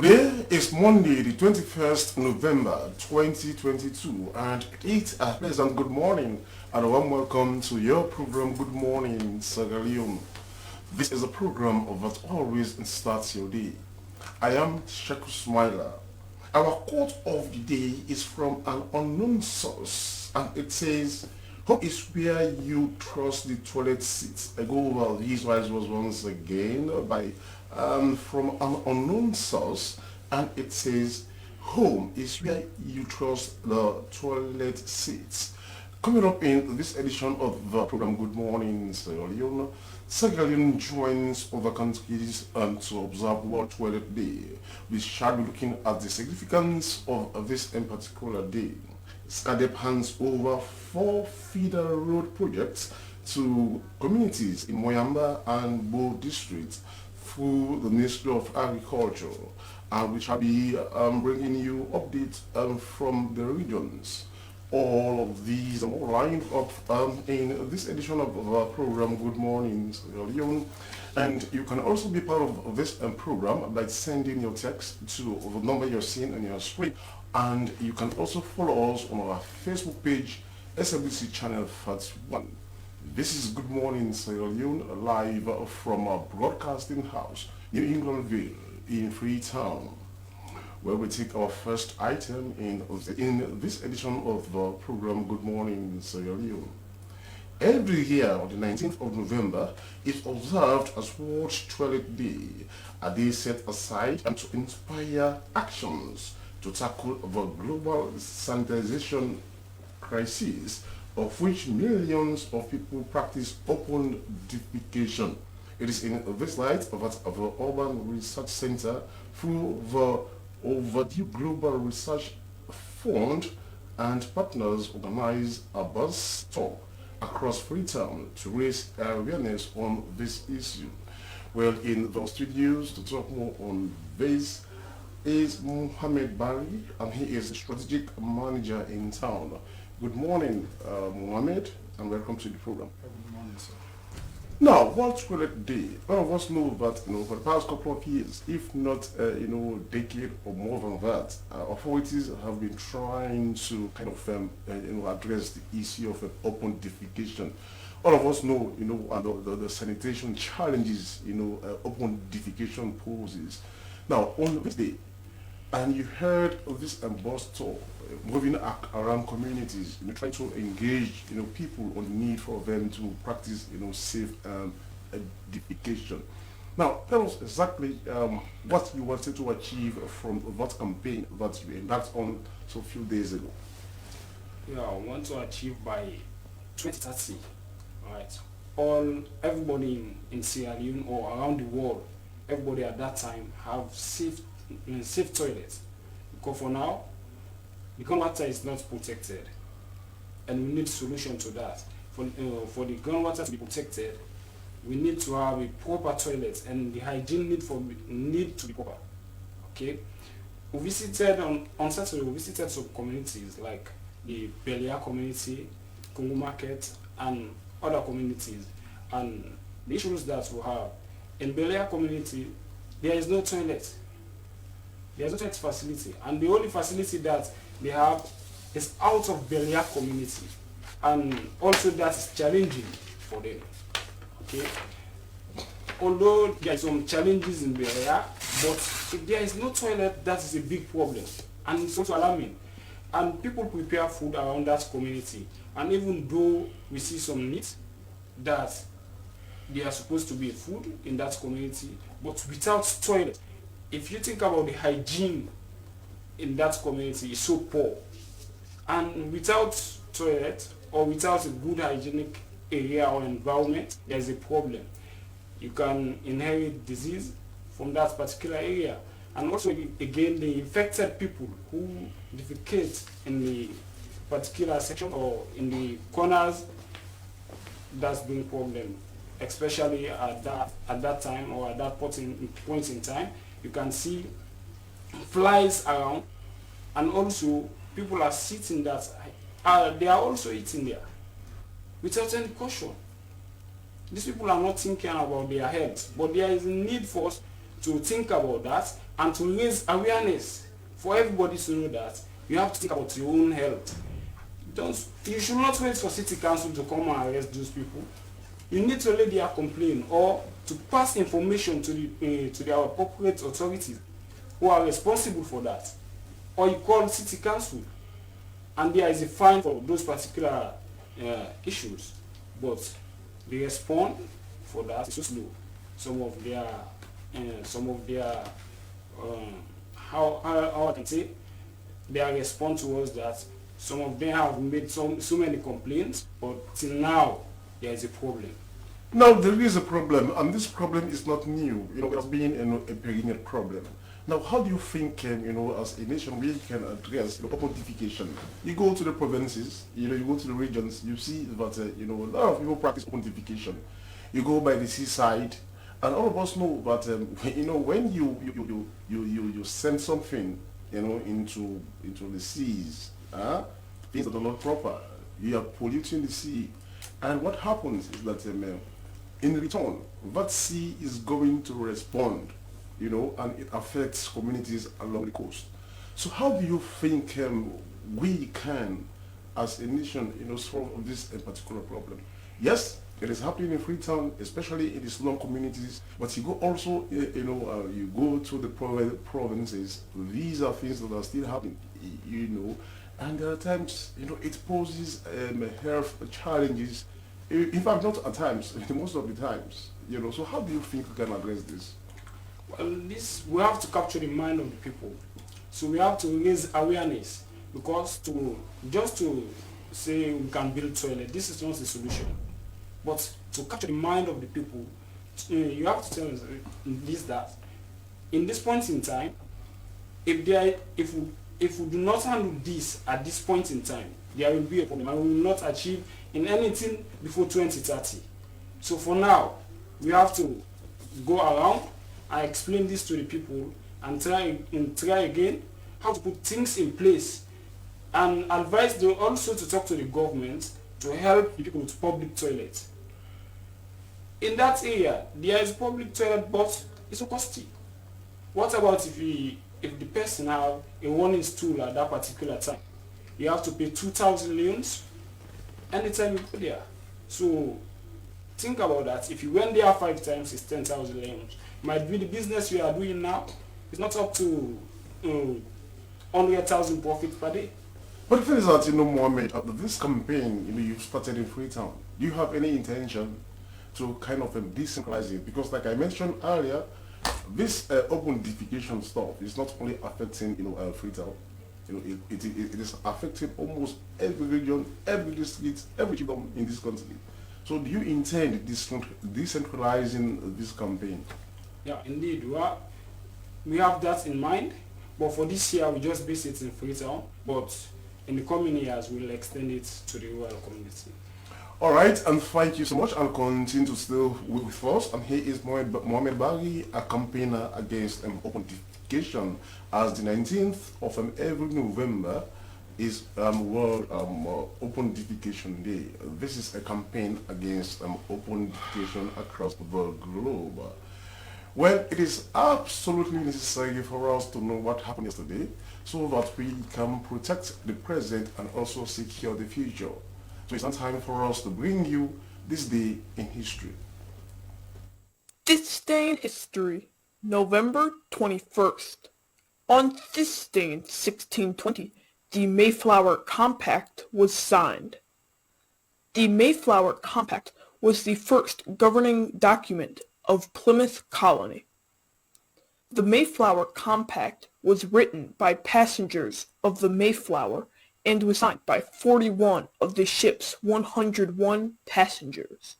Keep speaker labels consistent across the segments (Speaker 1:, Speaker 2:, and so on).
Speaker 1: Today is Monday, the 21st November 2022, and it's a pleasant good morning and a warm welcome to your program Good Morning Sierra Leone. This is a program that always starts your day. I am Sheku Smiler. Our quote of the day is from an unknown source, and it says, "Home is where you trust the toilet seat." I go over these wise words once again by from an unknown source, and it says, "Home is where you trust the toilet seats." Coming up in this edition of the program Good Morning Sierra Leone, Sierra Leone joins other countries to observe World Toilet Day. We shall be looking at the significance of this in particular day. SCADEP hands over 4 feeder road projects to communities in Moyamba and Bo districts through the Ministry of Agriculture, and we shall be bringing you updates from the regions. All of these are all lined up in this edition of our program Good Morning Sierra Leone, and you can also be part of this program by sending your text to the number you're seeing on your screen, and you can also follow us on our Facebook page SWC Channel 31. This is Good Morning Sierra Leone, live from our broadcasting house, New Englandville in Freetown, where we take our first item in this edition of the program Good Morning Sierra Leone. Every year on the 19th of November is observed as World Toilet Day, a day set aside and to inspire actions to tackle the global sanitization crisis, of which millions of people practice open defecation. It is in this light that the Urban Research Center, through the Overdue Global Research Fund and partners, organize a bus tour across Freetown to raise awareness on this issue. Well, in the studios to talk more on this is Mohammed Bari, and he is a strategic manager in town. Good morning, Mohammed, and welcome to the program.
Speaker 2: Good morning, sir.
Speaker 1: Now, World Toilet Day. All of us know that for the past couple of years, if not decade or more than that, authorities have been trying to kind of address the issue of open defecation. All of us know the sanitation challenges open defecation poses. Now, on this day, and you heard of this bus tour moving around communities, trying to engage people on the need for them to practice safe defecation. Now, tell us exactly what you wanted to achieve from that campaign that you embarked on so few days ago.
Speaker 2: Yeah, I want to achieve by 2030, right? Everybody in Sierra Leone or around the world, everybody at that time have safe toilets, because for now the groundwater is not protected, and we need solution to that. For the groundwater to be protected, we need to have a proper toilet, and the hygiene need to be proper. Okay, we visited on Saturday. We visited some communities like the Belia community, Congo Market, and other communities, and the issues that we have in Belia community, there is no toilet. There's no toilet facility, and the only facility that they have is out of Belia community, and also that is challenging for them. Okay, although there are some challenges in Belia, but if there is no toilet, that is a big problem, and it's also alarming. And people prepare food around that community, and even though we see some needs that they are supposed to be food in that community, but without toilet, if you think about the hygiene in that community, is so poor, and without toilet or without a good hygienic area or environment, there is a problem. You can inherit disease from that particular area, and also again the infected people who defecate in the particular section or in the corners, that's being problem, especially at that time or at that point in time. You can see flies around, and also people are sitting that they are also eating there without any caution. These people are not thinking about their health, but there is a need for us to think about that and to raise awareness for everybody to know that you have to think about your own health. Don't, you should not wait for city council to come and arrest those people. You need to lay their complaint or to pass information to the appropriate authorities who are responsible for that. Or you call city council and there is a fine for those particular issues. But the response for that is so slow. Some of their how I can say their response was that some of them have made so many complaints, but till now there is a problem.
Speaker 1: Now there is a problem, and this problem is not new. It has been a perennial problem. Now, how do you think, as a nation, we can address opuntification? You go to the provinces, you go to the regions, you see that a lot of people practice opuntification. You go by the seaside, and all of us know that when you send something into the seas, things that are not proper, you are polluting the sea, and what happens is that in return, that sea is going to respond, and it affects communities along the coast. So how do you think we can, as a nation, solve this particular problem? Yes, it is happening in Freetown, especially in the slum communities, but you go also, you go to the provinces, these are things that are still happening, and there are times, it poses health challenges. In fact, not at times, most of the times, so how do you think we can address this?
Speaker 2: Well, we have to capture the mind of the people. So we have to raise awareness, because just to say we can build toilet, this is not the solution. But to capture the mind of the people, you have to tell us that in this point in time, if we do not handle this at this point in time, there will be a problem and we will not achieve in anything before 2030. So for now, we have to go around and explain this to the people and try again how to put things in place, and advise them also to talk to the government to help the people with public toilets. In that area, there is public toilet, but it's so costly. What about if the person have a warning stool at that particular time? You have to pay 2,000 leones anytime you go there. So think about that. If you went there 5 times, it's 10,000 leones. Might be the business you are doing now. It's not up to 100,000 profit per day.
Speaker 1: But the thing is that, Mohammed, this campaign, you started in Freetown. Do you have any intention to kind of decentralize it? Because like I mentioned earlier, this opuntification stuff is not only affecting, Freetown. It is affecting almost every region, every district, every kingdom in this country. So do you intend decentralizing this campaign?
Speaker 2: Yeah, indeed. We have that in mind. But for this year, we just base it in Freetown. But in the coming years, we'll extend it to the rural community.
Speaker 1: All right, and thank you so much. I'll continue to stay with us. And here is Mohammed Bari, a campaigner against opuntification, as the 19th of every November is World Opuntification Day. This is a campaign against opuntification across the globe. Well, it is absolutely necessary for us to know what happened yesterday so that we can protect the present and also secure the future. So it's time for us to bring you this day in history.
Speaker 3: This day in history, November 21st. On this day in 1620, the Mayflower Compact was signed. The Mayflower Compact was the first governing document of Plymouth Colony. The Mayflower Compact was written by passengers of the Mayflower and was signed by 41 of the ship's 101 passengers.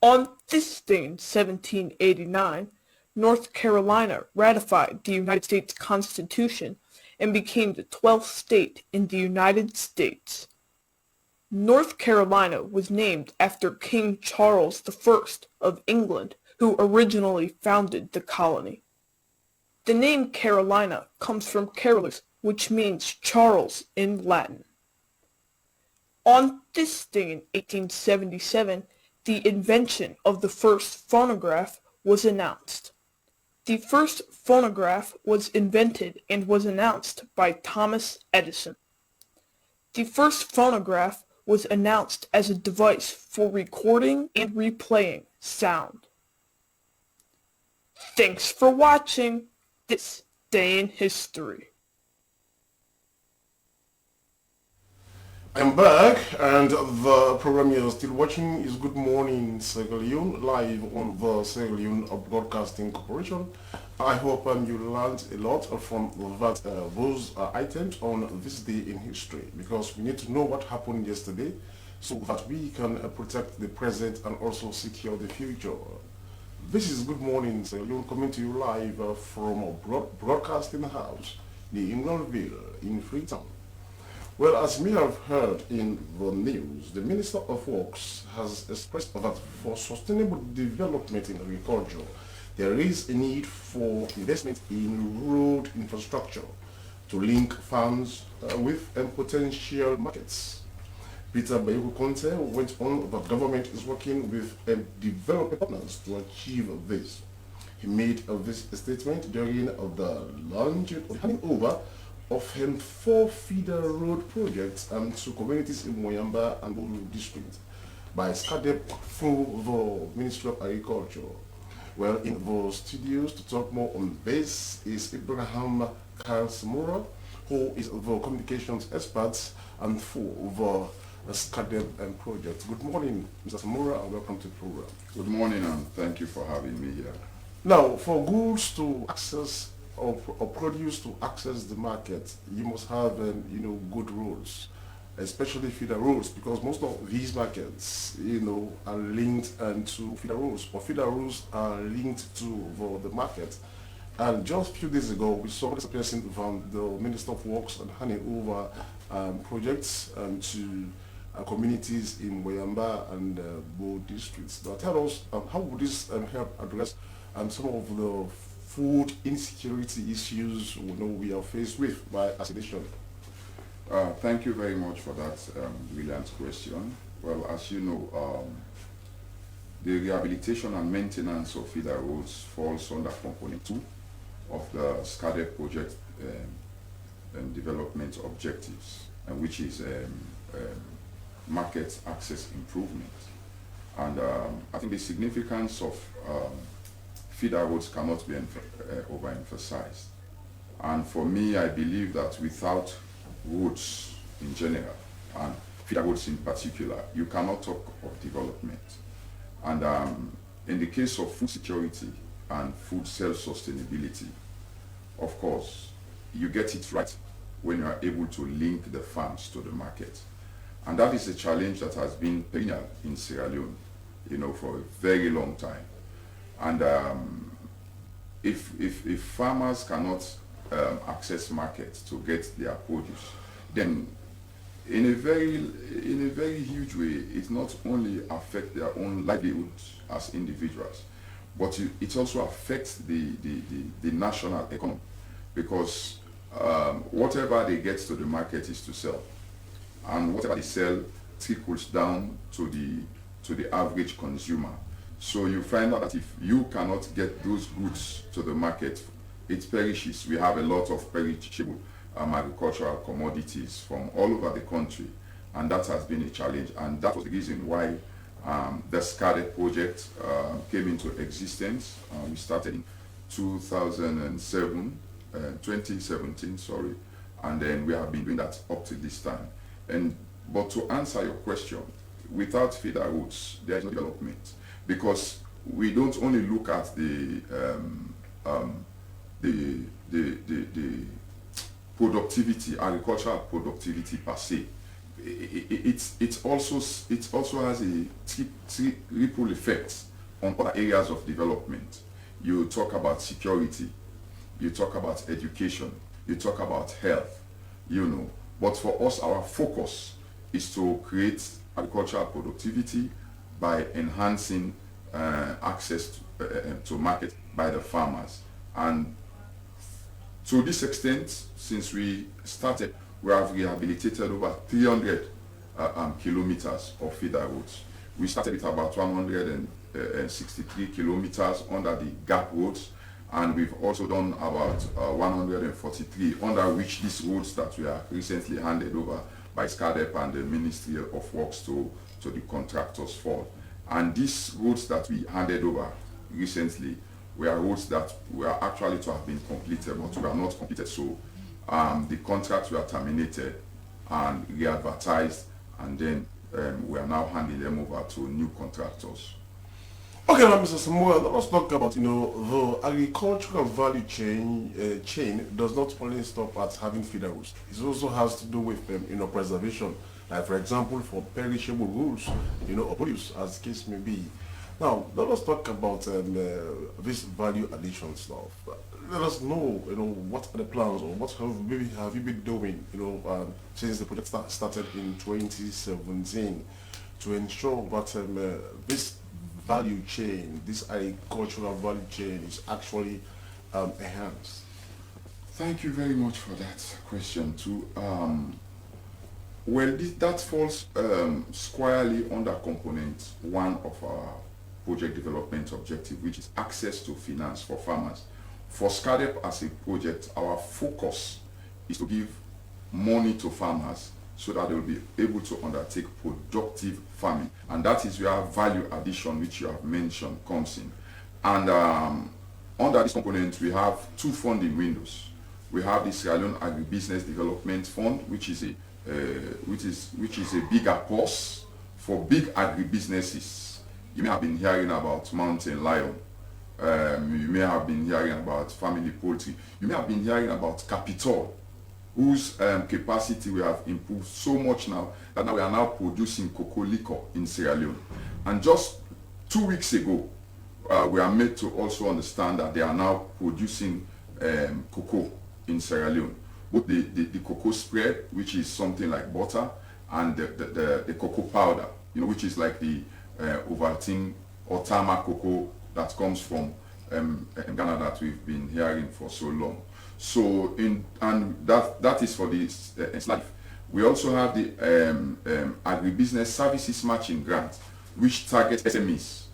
Speaker 3: On this day in 1789, North Carolina ratified the United States Constitution and became the 12th state in the United States. North Carolina was named after King Charles I of England, who originally founded the colony. The name Carolina comes from Carolus, which means Charles in Latin. On this day in 1877, the invention of the first phonograph was announced. The first phonograph was invented and was announced by Thomas Edison. The first phonograph was announced as a device for recording and replaying sound. Thanks for watching this day in history.
Speaker 1: I'm back, and the program you're still watching is Good Morning Sierra Leone, live on the Sierra Leone Broadcasting Corporation. I hope you learned a lot from those items on this day in history, because we need to know what happened yesterday so that we can protect the present and also secure the future. This is Good Morning Sierra Leone, coming to you live from a broadcasting house in Englandville in Freetown. Well, as we have heard in the news, the Minister of Works has expressed that for sustainable development in agriculture, there is a need for investment in road infrastructure to link farms with potential markets. Peter Bayoku Conte went on that government is working with development partners to achieve this. He made this statement during the launch of handing over of 4 feeder road projects to communities in Moyamba and Bolu district by SCADEP through the Ministry of Agriculture. Well, in the studios to talk more on this is Ibrahim Samura, who is the communications expert and for the SCADEP project. Good morning, Mr. Samura, and welcome to the program.
Speaker 4: Good morning, and thank you for having me here.
Speaker 1: Now, for goods to access or produce to access the market, you must have good roads, especially feeder roads, because most of these markets are linked to feeder roads, or feeder roads are linked to the market. And just a few days ago, we saw this person from the Minister of Works and handing over projects to communities in Moyamba and Bo districts. Now tell us, how would this help address some of the food insecurity issues we are faced with by acceleration?
Speaker 4: Thank you very much for that brilliant question. Well, as you know, the rehabilitation and maintenance of feeder roads falls under component 2 of the SCADEP project and development objectives, which is market access improvement. And I think the significance of feeder roads cannot be overemphasized. And for me, I believe that without roads in general, and feeder roads in particular, you cannot talk of development. And in the case of food security and food self-sustainability, of course, you get it right when you are able to link the farms to the market. And that is a challenge that has been perennial in Sierra Leone, for a very long time. And if farmers cannot access markets to get their produce, then in a very huge way, it not only affects their own livelihood as individuals, but it also affects the national economy, because whatever they get to the market is to sell, and whatever they sell trickles down to the average consumer. So you find out that if you cannot get those goods to the market, it perishes. We have a lot of perishable agricultural commodities from all over the country, and that has been a challenge. And that was the reason why the SCADEP project came into existence. We started in 2017, and then we have been doing that up to this time. But to answer your question, without feeder roads, there is no development, because we don't only look at the productivity, agricultural productivity per se. It also has a ripple effect on other areas of development. You talk about security, you talk about education, you talk about health, But for us, our focus is to create agricultural productivity by enhancing access to market by the farmers. And to this extent, since we started, we have rehabilitated over 300 kilometers of feeder roads. We started with about 163 kilometers under the gap roads, and we've also done about 143, under which these roads that we are recently handed over by SCADEP and the Ministry of Works to the contractors for. And these roads that we handed over recently were roads that were actually to have been completed, but were not completed. So the contracts were terminated and re-advertised, and then we are now handing them over to new contractors.
Speaker 1: Okay, now, Mr. Samuel, let us talk about, the agricultural value chain does not only stop at having feeder routes. It also has to do with, preservation. Like, for example, for perishable goods, or produce, as the case may be. Now, let us talk about this value addition stuff. Let us know, what are the plans, or what have you been doing, since the project started in 2017 to ensure that this value chain, this agricultural value chain is actually enhanced?
Speaker 4: Thank you very much for that question too. Well, that falls squarely under component one of our project development objective, which is access to finance for farmers. For SCADEP as a project, our focus is to give money to farmers so that they will be able to undertake productive farming. And that is where value addition, which you have mentioned, comes in. And under this component, we have two funding windows. We have the Sierra Leone Agribusiness Development Fund, which is a bigger purse for big agribusinesses. You may have been hearing about Mountain Lion. You may have been hearing about Family Poultry. You may have been hearing about Capital, whose capacity we have improved so much now that now we are now producing cocoa liquor in Sierra Leone. And just 2 weeks ago, we are made to also understand that they are now producing cocoa in Sierra Leone. Both the cocoa spread, which is something like butter, and the cocoa powder, which is like the Ovaltine or Tama cocoa that comes from Ghana that we've been hearing for so long. So that is for this slide. We also have the agribusiness services matching grant, which targets SMEs,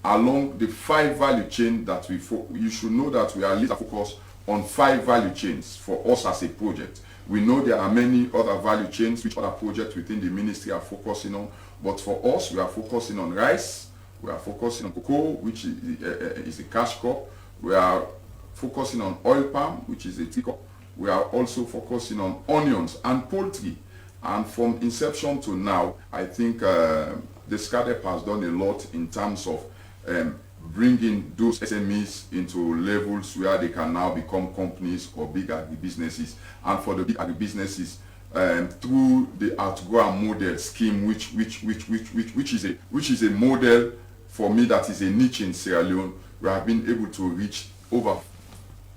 Speaker 4: along the 5 value chain that you should know that we are laser focused on 5 value chains for us as a project. We know there are many other value chains which other projects within the ministry are focusing on, but for us we are focusing on rice, we are focusing on cocoa, which is a cash crop, we are focusing on oil palm, which is a tea crop. We are also focusing on onions and poultry. And from inception to now, I think the SCADEP has done a lot in terms of bringing those SMEs into levels where they can now become companies or big agribusinesses. And for the big agribusinesses, through the Outgrow model scheme, which is a model for me that is a niche in Sierra Leone, we have been able to reach over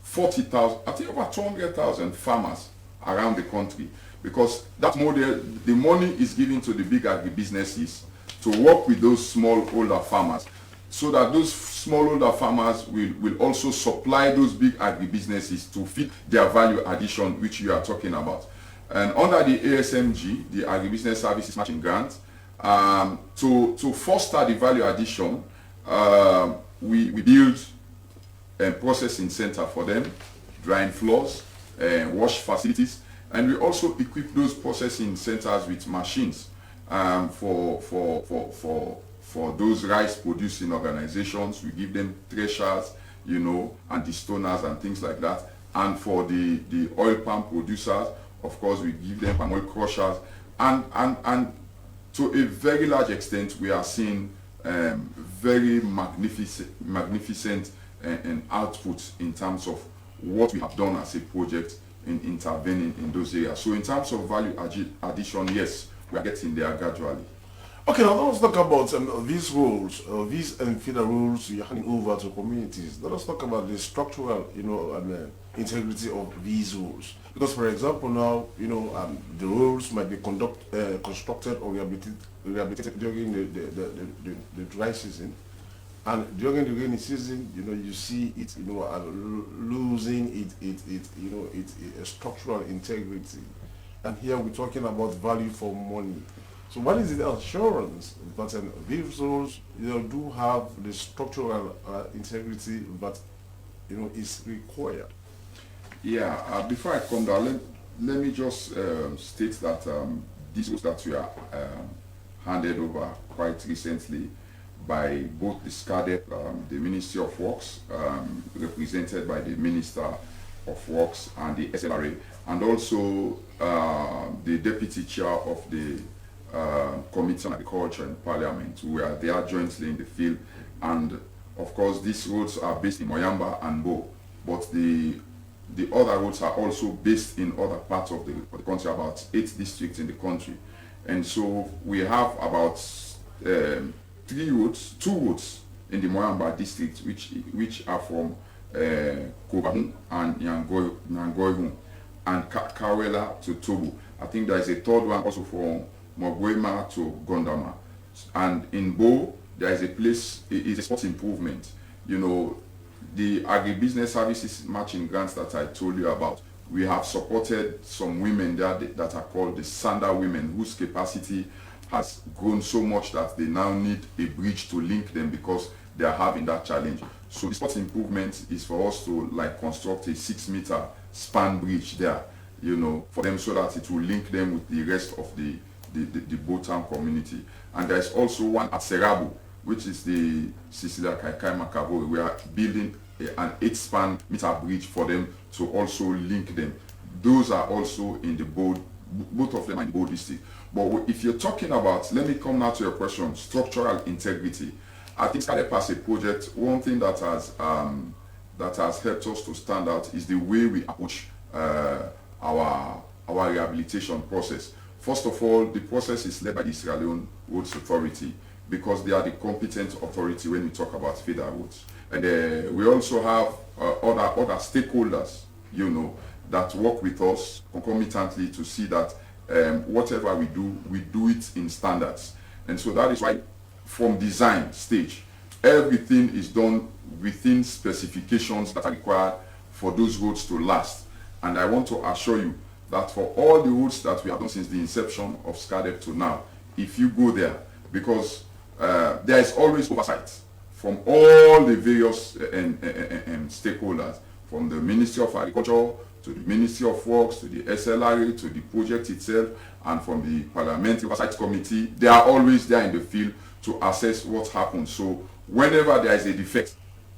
Speaker 4: 40,000, I think over 200,000 farmers around the country, because that model, the money is given to the big agribusinesses to work with those smallholder farmers, so that those smallholder farmers will also supply those big agribusinesses to feed their value addition, which you are talking about. And under the ASMG, the Agribusiness Services Matching Grant, to foster the value addition, we build a processing center for them, drying floors, wash facilities, and we also equip those processing centers with machines for those rice producing organizations. We give them threshers, and destoners and things like that. And for the oil palm producers, of course, we give them palm oil crushers, and to a very large extent, we are seeing very magnificent and output in terms of what we have done as a project in intervening in those areas. So in terms of value addition, yes, we are getting there gradually.
Speaker 1: Okay, now let's talk about these rules, these feeder rules you're handing over to communities. Let us talk about the structural, integrity of these rules. Because, for example, now, the rules might be constructed or rehabilitated during the dry season, and during the rainy season, you see it, losing its structural integrity. And here we're talking about value for money. So what is the assurance that these rules do have the structural integrity that is required?
Speaker 4: Yeah, before I come down, let me just state that these roads that we are handed over quite recently by both the SCADEP, the Ministry of Works, represented by the Minister of Works and the SLRA, and also the Deputy Chair of the Committee on Agriculture in Parliament, who are there jointly in the field. And of course, these roads are based in Moyamba and Bo, but the other roads are also based in other parts of the country, about 8 districts in the country. And so we have about 2 roads in the Moyamba district, which are from Kobahun and Nyangoihun and Kawela to Tobu. I think there is a third one also from Mogwema to Gondama. And in Bo, there is a place, it's a sport improvement. The agribusiness services matching grants that I told you about, we have supported some women there that are called the Sanda women, whose capacity has grown so much that they now need a bridge to link them because they are having that challenge. So the sport improvement is for us to construct a 6-meter span bridge there, for them, so that it will link them with the rest of the Botan community. And there is also one at Serabo, which is the Cecilia Kaikai Makabo. We are building an 8-span meter bridge for them to also link them. Those are also in the both of them are in Bo district. But if you're talking about, let me come now to your question, structural integrity. I think SCADEP as a project, one thing that has helped us to stand out is the way we approach our rehabilitation process. First of all, the process is led by the Sierra Leone Roads Authority, because they are the competent authority when we talk about feeder roads. And we also have other stakeholders, that work with us concomitantly to see that whatever we do it in standards. And so that is why from design stage, everything is done within specifications that are required for those roads to last. And I want to assure you that for all the roads that we have done since the inception of SCADEP to now, if you go there, because there is always oversight from all the various stakeholders, from the Ministry of Agriculture to the Ministry of Works to the SLRA to the project itself, and from the Parliamentary Oversight Committee. They are always there in the field to assess what happened. So whenever there is a defect,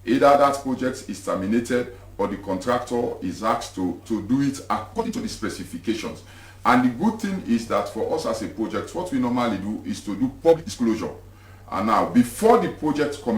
Speaker 4: either that project is terminated or the contractor is asked to do it according to the specifications. And the good thing is that for us as a project, what we normally do is to do public disclosure. And now, before the project commences,